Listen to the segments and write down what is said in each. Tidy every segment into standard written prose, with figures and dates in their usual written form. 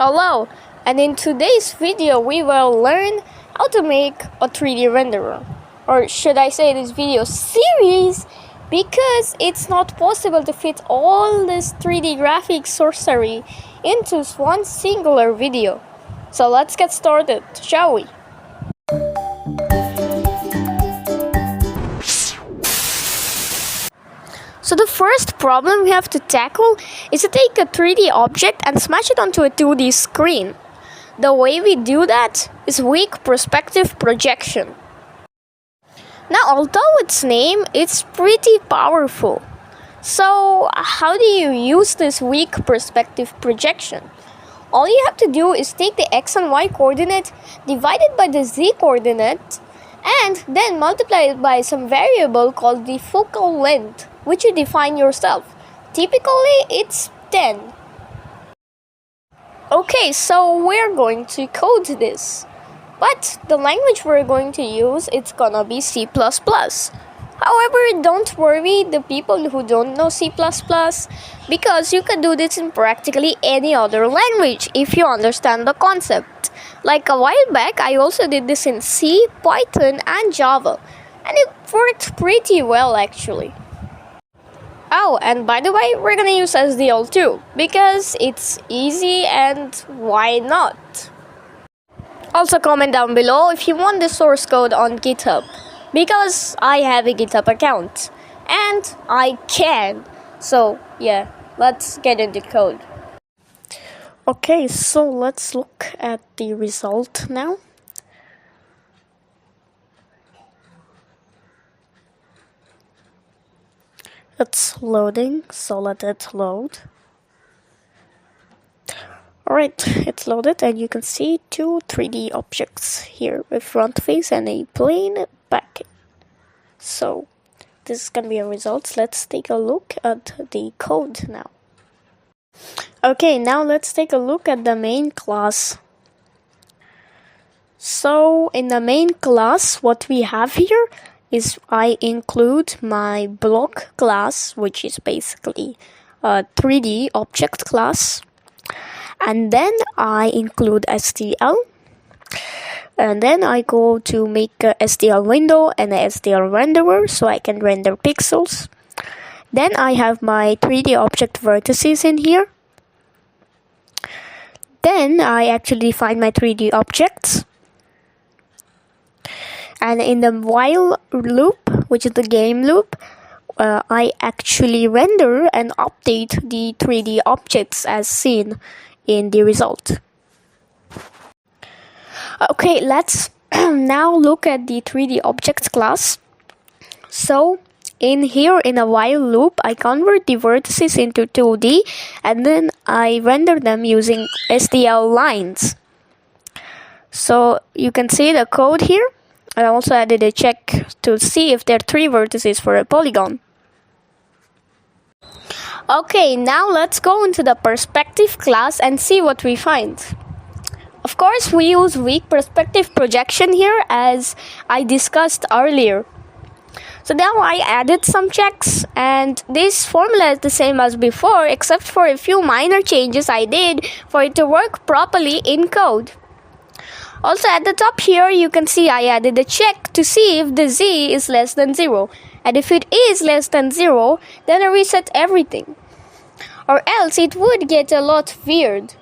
Hello, and in today's video we will learn how to make a 3D renderer. Or should I say this video series, because it's not possible to fit all this 3D graphics sorcery into one singular video. So let's get started, shall we? So the first problem we have to tackle is to take a 3D object and smash it onto a 2D screen. The way we do that is weak perspective projection. Now, although its name is pretty powerful, so how do you use this weak perspective projection? All you have to do is take the x and y coordinate divided by the z coordinate and then multiply it by some variable called the focal length, which you define yourself. Typically, it's 10. Okay, so we're going to code this. But the language we're going to use, it's gonna be C++. However, don't worry, the people who don't know C++, because you can do this in practically any other language if you understand the concept. Like a while back, I also did this in C, Python, and Java. And it worked pretty well, actually. Oh, and by the way, we're gonna use SDL too, because it's easy and why not? Also comment down below if you want the source code on GitHub, because I have a GitHub account, and I can. So yeah, let's get into code. Okay, so let's look at the result now. It's loading, so let it load. Alright, it's loaded and you can see two 3D objects here, a front face and a plain back. So this is gonna be our results. Let's take a look at the code now. Okay, now let's take a look at the main class. So in the main class, what we have here is I include my block class, which is basically a 3D object class. And then I include STL. And then I go to make a STL window and a STL renderer so I can render pixels. Then I have my 3D object vertices in here. Then I actually define my 3D objects. And in the while loop, which is the game loop, I actually render and update the 3D objects as seen in the result. Okay, let's now look at the 3D objects class. So in here, in a while loop, I convert the vertices into 2D and then I render them using STL lines. So you can see the code here. I also added a check to see if there are 3 vertices for a polygon. Okay, now let's go into the perspective class and see what we find. Of course, we use weak perspective projection here as I discussed earlier. So now I added some checks and this formula is the same as before except for a few minor changes I did for it to work properly in code. Also at the top here, you can see I added a check to see if the z is less than 0. And if it is less than 0, then I reset everything. Or else it would get a lot weird.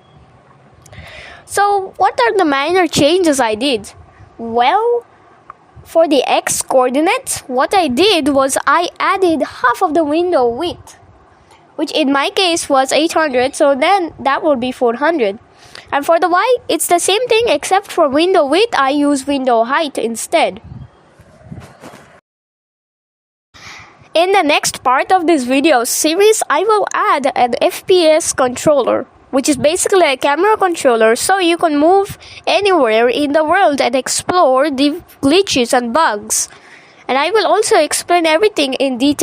So what are the minor changes I did? Well, for the x coordinate, what I did was I added half of the window width, which in my case was 800, so then that would be 400. And for the y, it's the same thing except for window width, I use window height instead. In the next part of this video series, I will add an FPS controller, which is basically a camera controller so you can move anywhere in the world and explore the glitches and bugs. And I will also explain everything in detail.